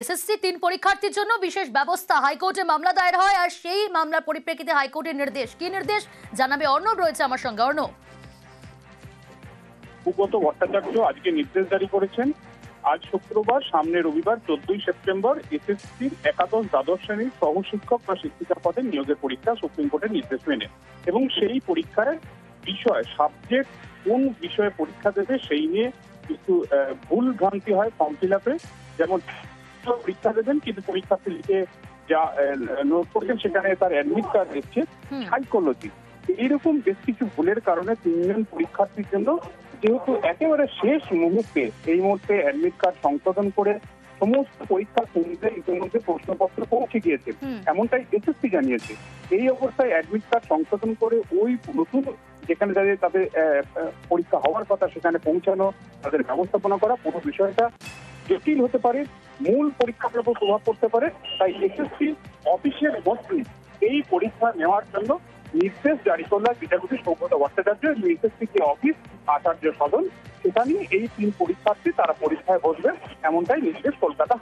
SSC ৩ পরীক্ষার্থীর জন্য বিশেষ ব্যবস্থা। হাইকোর্টে মামলা দায়ের হয় আর সেই মামলার পরিপ্রেক্ষিতে হাইকোর্টের নির্দেশ। কি নির্দেশ জানাবে অর্ণব, রয়েছে আমার সঙ্গে। অর্ণব, সুব্রত ভট্টাচার্য আজকে নির্দেশ জারি করেছেন। আজ শুক্রবার, সামনে রবিবার 14ই সেপ্টেম্বর এসএসসির একাদশ দ্বাদশ শ্রেণীর সহশিক্ষক বা শিক্ষিকা পদে নিয়োগের পরীক্ষা সুপ্রিম কোর্টের নির্দেশ মেনে, এবং সেই পরীক্ষার বিষয়, সাবজেক্ট কোন বিষয়ে পরীক্ষা দেবে সেই নিয়ে কিছু ভুল ভ্রান্তি হয় ফর্ম ফিল আপে। যেমন পরীক্ষা দেবেন কিন্তু পরীক্ষার্থী লিখে যা নোট করছেন সেখানে তার অ্যাডমিট কার্ড দিচ্ছে সাইকোলজি। এইরকম বেশ কিছু ভুলের কারণে 3 জন পরীক্ষার্থীর জন্য, যেহেতু একেবারে শেষ মুহূর্তে এই মুহূর্তে অ্যাডমিট কার্ড সংশোধন করে সমস্ত পরীক্ষা কেন্দ্রে ইতিমধ্যে প্রশ্নপত্র পৌঁছে গিয়েছে, এমনটাই এসএসসি জানিয়েছে। এই অবস্থায় অ্যাডমিট কার্ড সংশোধন করে ওই নতুন যেখানে তাদের পরীক্ষা হওয়ার কথা সেখানে পৌঁছানো, তাদের ব্যবস্থাপনা করা, পুরো বিষয়টা জটিল হতে পারে, মূল পরীক্ষার উপর প্রভাব পড়তে পারে। তাই এসএসসি অফিসের মধ্যে এই পরীক্ষা নেওয়ার জন্য নির্দেশ জারি করলেন বিচারপতি সৌগত ভট্টাচার্য। এসএসসি যে অফিস, আচার্য সদন, সেখানেই এই 3 পরীক্ষার্থী তারা পরীক্ষায় বসবে, এমনটাই নির্দেশ কলকাতা